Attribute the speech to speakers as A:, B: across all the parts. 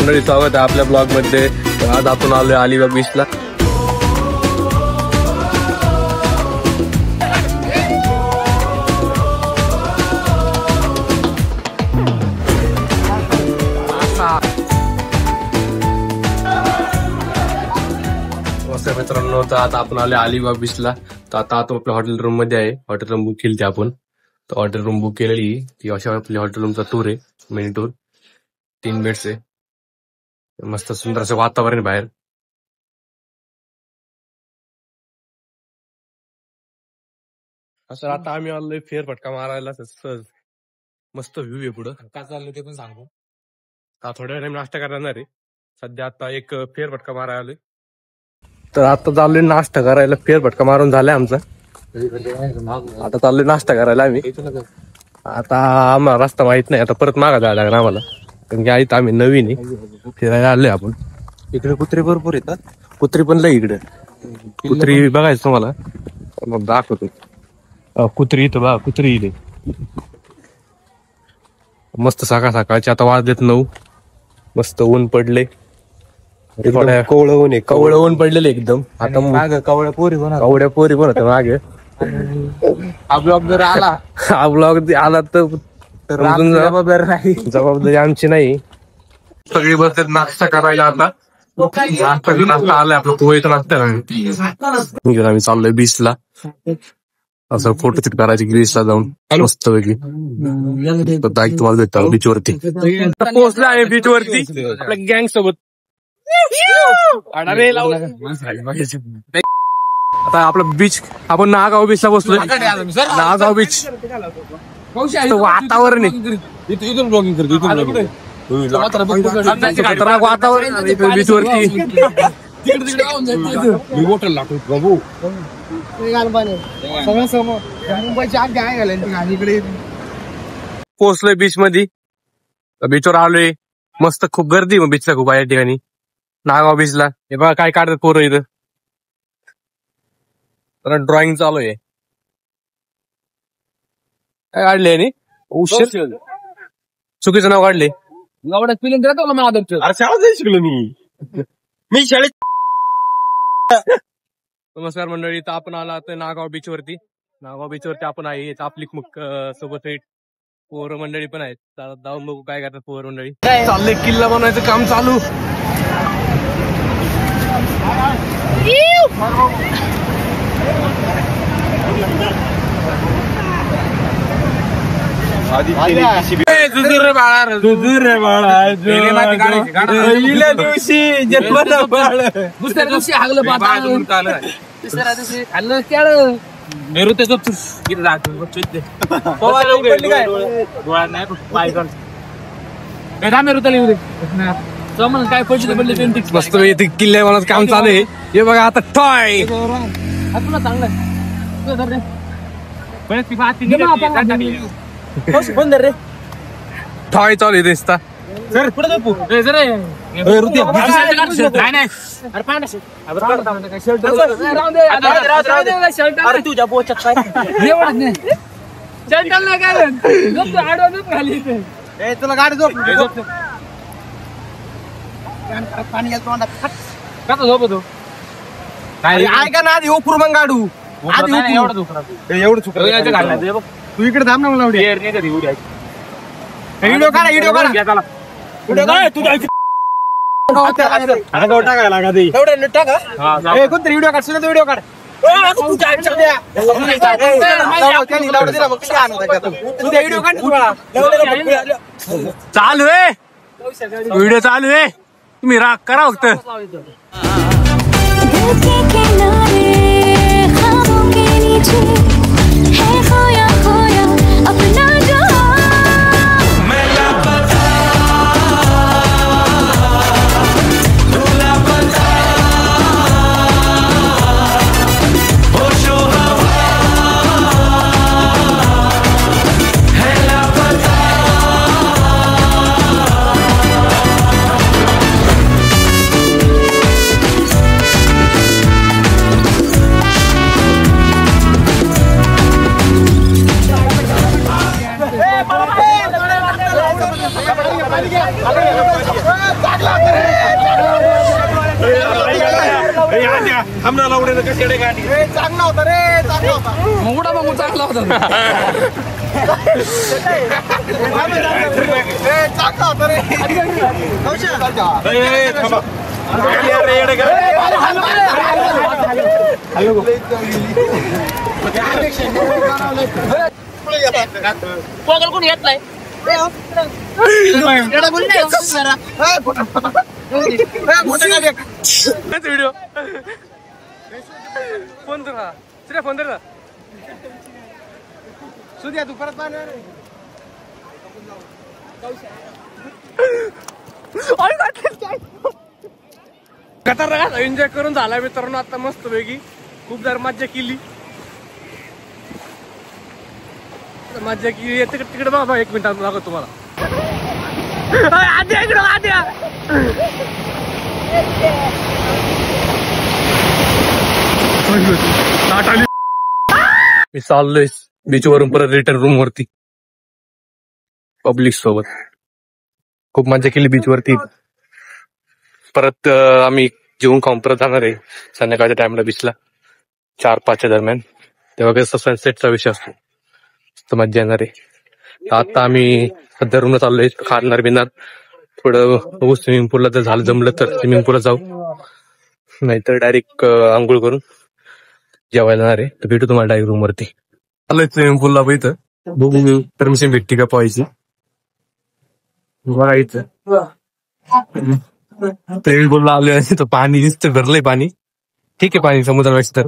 A: मंडळी, स्वागत आहे आपल्या ब्लॉग मध्ये। आज आपण आलोय अलिबाग बीचला। मित्रांनो, तर आता आपण आले अलिबाग बीचला। तर आता आपल्या हॉटेल रूम मध्ये आहे। हॉटेल रूम बुक केली आपण, तर हॉटेल रूम बुक केलेली ती अशा आपल्या हॉटेल रूमचा टूर आहे, मिनी टूर। 3 बेड्स आहे, मस्त सुंदर असं वातावरण बाहेर। असं आता आम्ही आलोय फेरफटका मारायला, सहज मस्त व्ह्यू आहे पुढं। काय चाललंय ते पण सांगू। थोड्या वेळ नाश्ता करणार आहे सध्या। आता एक फेरफटका मारायला आलोय, तर आता चाललोय नाश्ता करायला। फेरफटका मारून झालाय आमचा, आता चाललोय नाश्ता करायला आम्ही। आता आम्हाला रस्ता माहित नाही, आता परत मागा जायला लागणार आम्हाला, कारण की आता आम्ही नवीन आहे, फिरायला आलोय आपण।
B: इकडे कुत्रे भरपूर येतात,
A: कुत्री पण लय इकडे। कुत्री बघायचं तुम्हाला, मग दाखवतो। कुत्री इथं बघा, कुत्री इथे मस्त सकाळ सकाळचे। आता वाजलेत 9, मस्त ऊन पडले, कवळं ऊन पडलेले एकदम। आता
B: माग कवळ्या पोरी
A: कवड्या पोरी पण होत्या मागे।
B: हा ब्लॉग जर आला,
A: हा ब्लॉग आला तर जबाबदारी आमची नाही। सगळी बसतात नाश्ता करायला। आता नाश्ता आलाय आपला, पोहेचा नाश्ता आम्ही चाललोय बीचला। असं फोटोशूट करायची बीचला जाऊन मस्त पैकी। तुम्हाला भेटतो बीच वरती, पोहोचला आहे बीच वरती आपल्या गँग सोबत। आता आपलं बीच, आपण नागाव बीचला बसलोय। नागाव बीच वातावरण आहे,
B: इथून ब्लॉगिंग करतो,
A: खतरनाक वातावरण बीच वरती।
B: मी बोटल लागतो बाबू,
A: पोहोचलोय बीच मध्ये, बीचवर आलोय। मस्त खूप गर्दी बीचला, खूप आहे या ठिकाणी नागाव बीचला। हे बघा काय काढतात पोरं इथं, ड्रॉइंग चालू आहे। काय काढले आणि उशीर चुकीचं नाव काढले।
B: फिलिंग करतो मला अरे शाळेत नाही शिकलो मी शाळेत।
A: नमस्कार मंडळी, तर आपण आला तर नागाव बीच वरती। नागाव बीच वरती आपण आहे, आपली सोबत पोरं मंडळी पण आहेत। जाऊन बघू काय करतात पोरं मंडळी। चाललंय किल्ला बनवायचं काम चालू।
B: पहिल्या दिवशी जन्मला बाळ,
C: दुसऱ्या दिवशी हागलं तिसऱ्या दिवशी खाल्लं केळं मेरू त्याचं किती राहतो काय मेरू त्याला येऊ दे जमन काय पैसे पडले
A: मस्त किल्ल्या बनवायचं काम चालू आहे। हे बघा आता टॉय
C: तुला चांगलं
A: टॉय चालू आहे दिसता।
B: सर पुढे जाऊ
C: तुझ्या बोचत काय
B: तुला गाडी झोप
C: पाणी
B: कसा झोपतो काय ऐका ना, आधी उपर मग गाडू एवढं चुक तू इकडे थांब ना, मला व्हिडिओ काढा, व्हिडिओ काढा, टाकायला लागा ते एवढं टाका। कोणतरी व्हिडिओ काढ, सुद्धा व्हिडिओ काढ।
A: चालू आहे व्हिडिओ, चालू आहे, तुम्ही राग करा फक्त।
B: चांगला होता रे, चांगला होता.
C: मोठा बघू चांगला होता.
B: चांगला होता रे.
C: कोण येत नाही.
A: व्हिडिओ फोन कर ना, फोन कर ना.
B: सुद्या तू परत पाहणार.
A: खतरनाक एन्जॉय करून झाला मित्रांनो. आता मस्त पैकी खूप जर मज्जा केली. मज्जा केली. तिकडे बाबा 1 मिनिटात दाखव तुम्हाला. आद्या इकडं आद्या. मी चाललोय बीच वरून परत रिटर्न रूम वरती पब्लिक सोबत. खूप मजा केली बीच वरती. परत आम्ही जेवून खाऊन परत जाणार आहे संध्याकाळच्या टाइमला बीचला 4-5च्या दरम्यान. तेव्हा कसं सनसेटचा विषय असतो, तर मजा येणार आहे. आता आम्ही सध्या रूमला चाललोय. खाणार बिणार थोडं स्विमिंग पूलला जर झालं जमलं तर स्विमिंग पूलला जाऊ, नाहीतर डायरेक्ट आंघोळ करून जेवायला येणार आहे. तर भेटू तुम्हाला डायरेक्ट रूम वरती. चाललोय स्विमिंग पूलला इथं बघू परमिशन भेटते का पाहायची. बघायचं स्विमिंग पूलला आलोय तर पाणी दिसतं, भरलंय पाणी. ठीक आहे पाणी समुद्रापेक्षा तर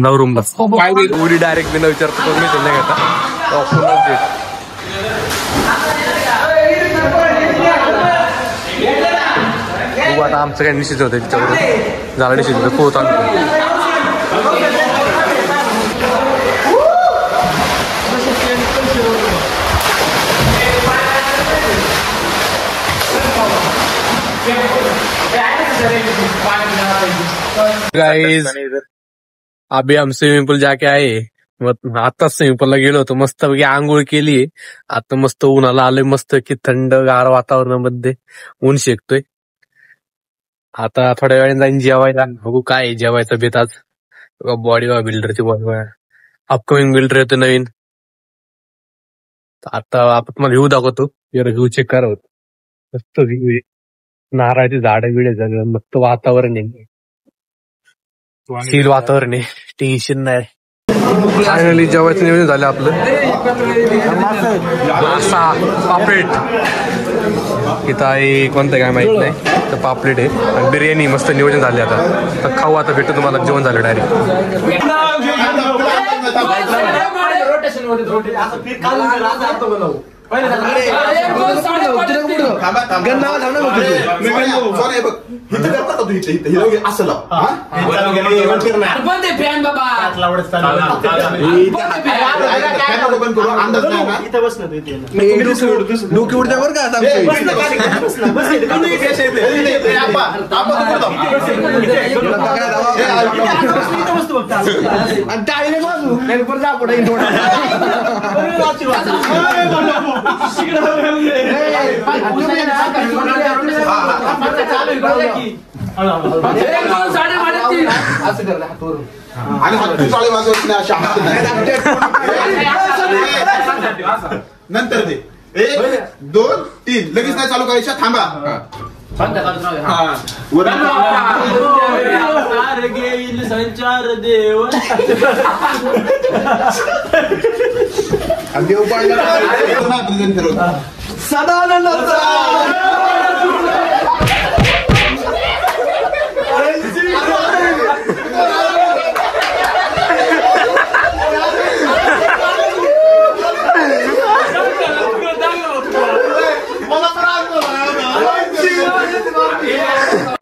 A: नऊ रूमला उडी डायरेक्ट बिना विचारतो परमिशन नाही घेता. आता आमचं काही निश्चित होतं त्याच्यावर झालं निश्चित होतं पोहत आम्ही. गाइस अभी हम स्विमिंग पूल जाके आए. आता स्विमिंग पूलला गेलो होतो, मस्त पैकी आंघोळ केली. आता मस्त उन्हाला आलोय, मस्त की थंड गार वातावरणामध्ये ऊन शेकतोय. आता थोड्या वेळाने जाईन जेवायला. बघू काय जेवायचं बेत आज. बॉडी बिल्डरची बॉडी अपकमिंग बिल्डर येतो नवीन. आता आपण तुम्हाला व्ह्यू दाखवतो. व्ह्यू चेक करा. मस्त व्ह्यू, नारळाची झाडं बिडे सगळं मस्त वातावरण आहे. सील वातावरण आहे, टेन्शन नाही. फायनली जेवायचं नियोजन झालं आपलं. मासा पापलेट इथं आहे, कोणतं काय माहित नाही. तर पापलेट आहे आणि बिर्याणी मस्त नियोजन झाले. आता तर खाऊ. आता भेटू तुम्हाला जेवण झालं डायरेक्ट.
B: डोकी उडत्या बरं का टाळीने बाजू जा पुढे.
D: नंतर दे 1 2 3 लगेच नाही चालू करायच्या. थांबा
C: संचार देव
D: देव पाडला सदानंद.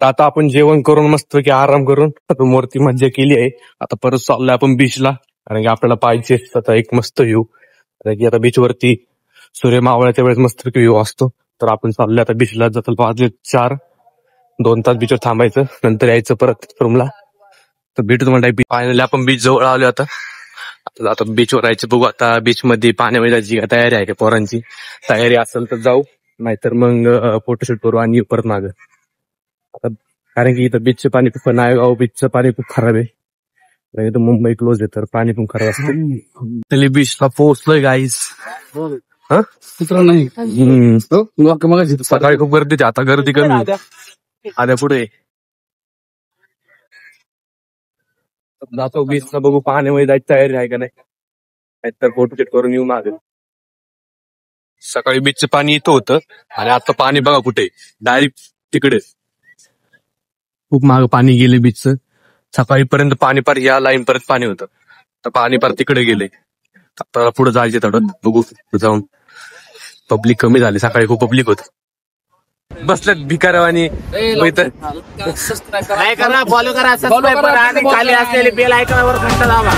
A: आता आपण जेवण करून मस्त की आराम करून मूर्ती मज्जा केली आहे. आता परत चाललोय आपण बीचला, कारण की आपल्याला पाहिजे आता एक मस्त व्ह्यू. कारण की आता बीच वरती सूर्य मावळ्याच्या वेळेस मस्त व्ह्यू असतो. तर आपण चाललोय आता बीचला. जातो 4 2 तास बीचवर थांबायचं, नंतर यायचं परत रूमला. तर भेटू तुम्हाला. फायनली आपण बीच जवळ आलो. आता बीचवर यायचं. बघू आता बीच मध्ये पाण्यामध्ये जायची तयारी आहे का पोरांची. तयारी असेल तर जाऊ, नाहीतर मग फोटोशूट करू आणि परत मागं. आता कारण की इथं बीचचं पाणी खूप नायगाव बीचचं पाणी खूप खराब आहे. आणि इथं मुंबई क्लोज आहे तर पाणी पण खराब असतं. तरी बीचला पोहोचलोय गाईस.
C: नाही
A: सकाळी खूप गर्दी होती, आता गर्दी कमी आल्या पुढे जातो बीचला. बघू पाण्यामध्ये जायची तयारी आहे का नाही तर फोटो शूट करून येऊ मागे. सकाळी बीचचं पाणी इथं होतं आणि आता पाणी बघा कुठे डायरेक्ट तिकडे. खूप माग पाणी गेले बीचचं. सकाळीपर्यंत पाणी पार या लाईन पर्यंत पाणी होतं, तर पाणी पार तिकडे गेले. आता पुढे जायचे थोडं बघू जाऊन. पब्लिक कमी झाली, सकाळी खूप पब्लिक होत. बसल्यात भिकारावानी.
C: सबस्क्राईब करा, फॉलो करा, सबस्क्राईब करा आणि खाली असलेले बेल आयकॉनवर घंटा दाबा.